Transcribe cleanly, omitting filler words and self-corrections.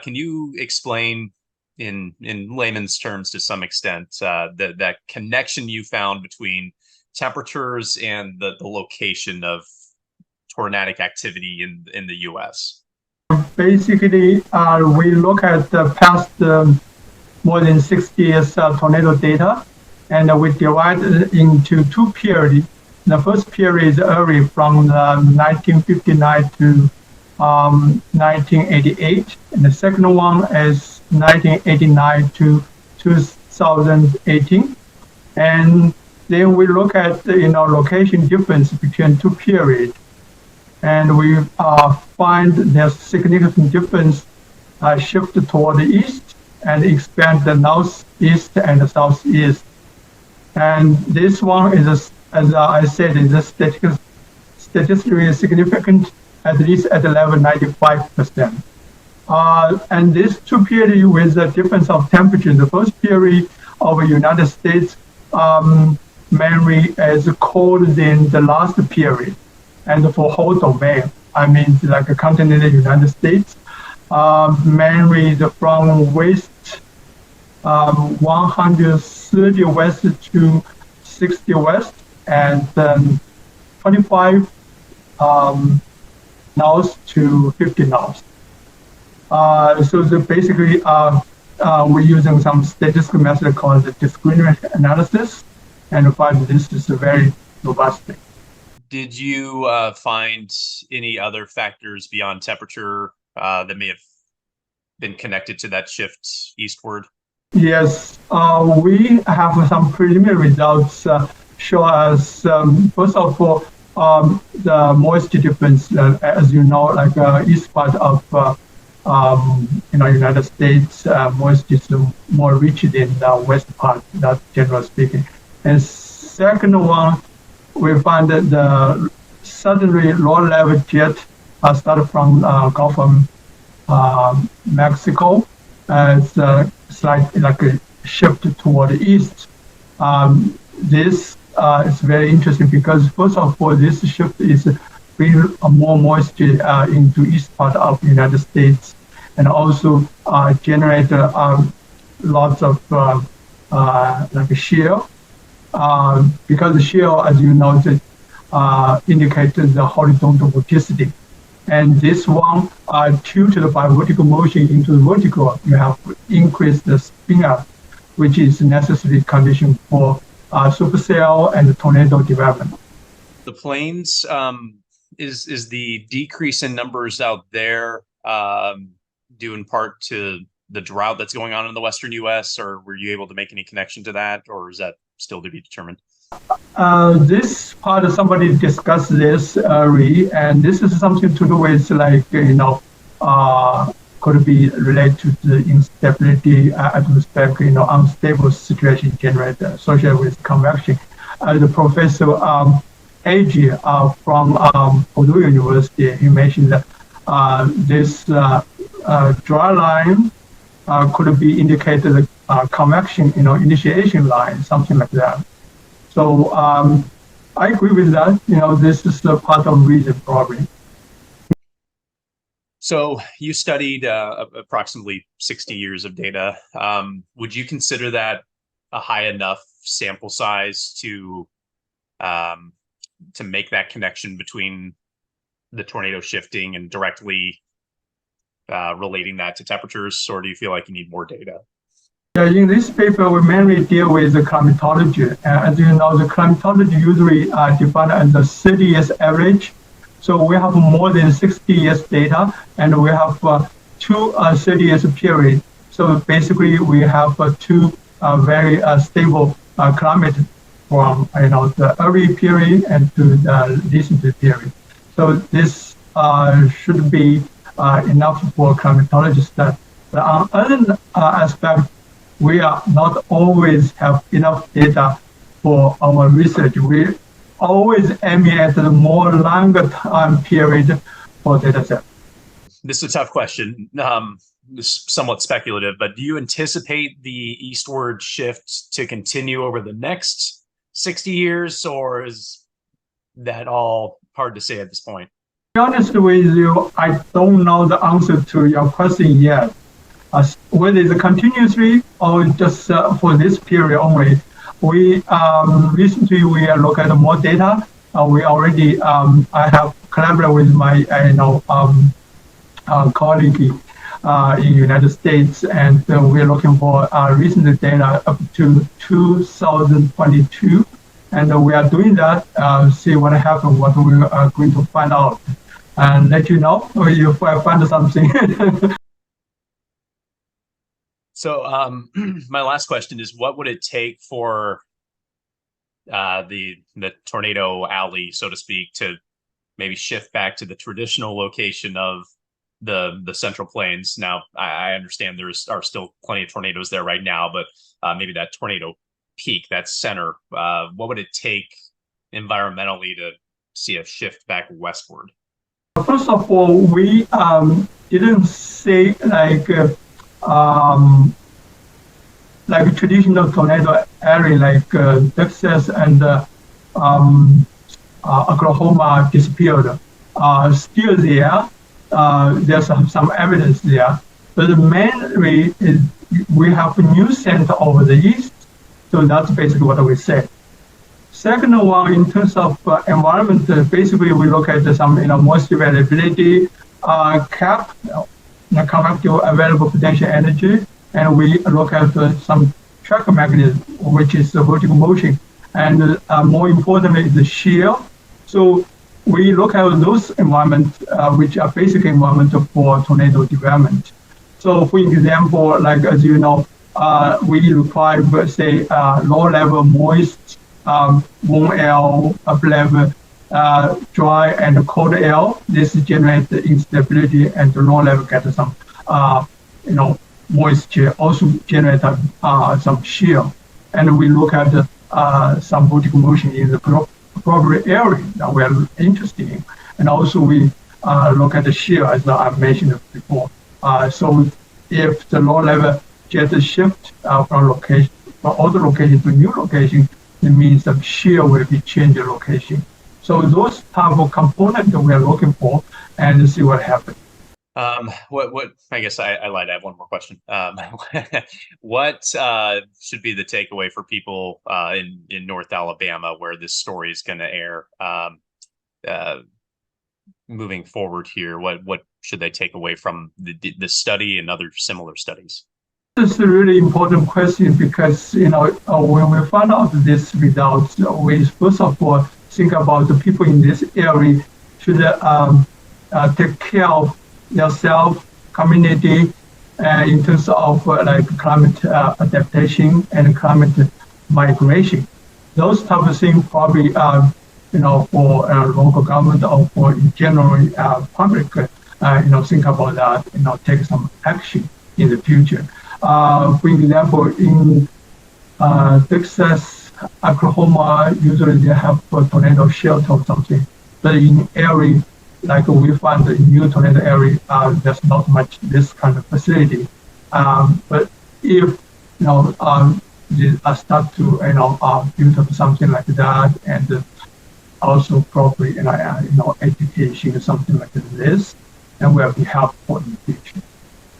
Can you explain in layman's terms to some extent that connection you found between temperatures and the location of tornadic activity in the US? Basically, we look at the past more than 60 years tornado data, and we divide it into two periods. The first period is early from 1959 to 1988, and the second one is 1989 to 2018. And then we look at location difference between two periods, and we find there's significant difference shift toward the east and expand the northeast and the southeast. And this one is, as I said, is statistically significant, at least at the level 95%. And these two periods with the difference of temperature, the first period of the United States memory is colder than the last period. And for whole domain, I mean, like a continental United States, memory from west 130 west to 60 west, and 25 north to 50 north. So basically, we're using some statistical method called the discriminant analysis, and find this is very robust. Did you find any other factors beyond temperature that may have been connected to that shift eastward? Yes, we have some preliminary results show us, first of all, the moisture difference. As you know, like east part of United States, moisture is more rich than the west part. That's generally speaking. And second one, we find that the suddenly low-level jet started from Gulf of Mexico as slight like a shift toward the east. This is very interesting because first of all, this shift is bring more moisture into east part of the United States, and also generate lots of like shale. Because the shale, as you know, indicates the horizontal vorticity. And this one, tilted by vertical motion into the vertical, you have increased the spin up, which is necessary condition for supercell and tornado development. The plains, is the decrease in numbers out there due in part to the drought that's going on in the western U.S., or were you able to make any connection to that, or is that still to be determined? This part, somebody discussed this early, and this is something to do with like, could be related to the instability, atmospheric, unstable situation generated associated with convection. The professor Ag from Purdue University, he mentioned that this dry line could be indicated convection, initiation line, something like that. So I agree with that. This is the part of reason probably. So you studied approximately 60 years of data. Would you consider that a high enough sample size to make that connection between the tornado shifting and directly relating that to temperatures, or do you feel like you need more data? Yeah, in this paper, we mainly deal with the climatology. As you know, the climatology usually defined as the 30 years average. So we have more than 60 years data, and we have two 30 years period. So basically, we have two very stable climate from the early period and to the recent period. So this should be enough for climatologists. But on other aspect, we are not always have enough data for our research. We always aim at the more longer time period for data set. This is a tough question, somewhat speculative, but do you anticipate the eastward shift to continue over the next 60 years, or is that all hard to say at this point? To be honest with you, I don't know the answer to your question yet. whether it's continuously or just for this period only. We recently we look at more data. We already I have collaborated with my colleague in United States, and we're looking for recent data up to 2022, and we are doing that. See what happens, what we are going to find out, and let you know if I find something. So my last question is, what would it take for the tornado alley, so to speak, to maybe shift back to the traditional location of the Central Plains? Now, I understand are still plenty of tornadoes there right now, but maybe that tornado peak, that center, what would it take environmentally to see a shift back westward? First of all, we didn't say like traditional tornado area like Texas and Oklahoma disappeared. Still there. There's some evidence there, but the main way is we have a new center over the east, so that's basically what we say. Second one, in terms of environment, basically we look at some moisture availability, cap, convective available potential energy, and we look at some track mechanism, which is the vertical motion, and more importantly, the shear. So we look at those environments, which are basic environment for tornado development. So for example, like as you know, we require, say, low-level moist, warm air, up-level dry and cold air. This generates instability, and the low-level get some, moisture, also generate some shear. And we look at some vertical motion in the appropriate area that we are interested in. And also we look at the shear, as I mentioned before. So if the low level jet shift from other location to new location, it means the shear will be changed location. So those type of components that we are looking for, and see what happens. What I guess I lied. I have one more question. What should be the takeaway for people in North Alabama where this story is going to air moving forward here? What should they take away from the study and other similar studies? This is a really important question because when we find out these results, we first of all think about the people in this area should take care of yourself, community, in terms of like climate adaptation and climate migration. Those type of things probably, for local government or for general public, think about that, take some action in the future. For example, in Texas, Oklahoma, usually they have a tornado shelter or something, but in area like we find in new tornado area, there's not much this kind of facility. But if start to build up something like that, and also probably education something like this, then will be helpful in the future.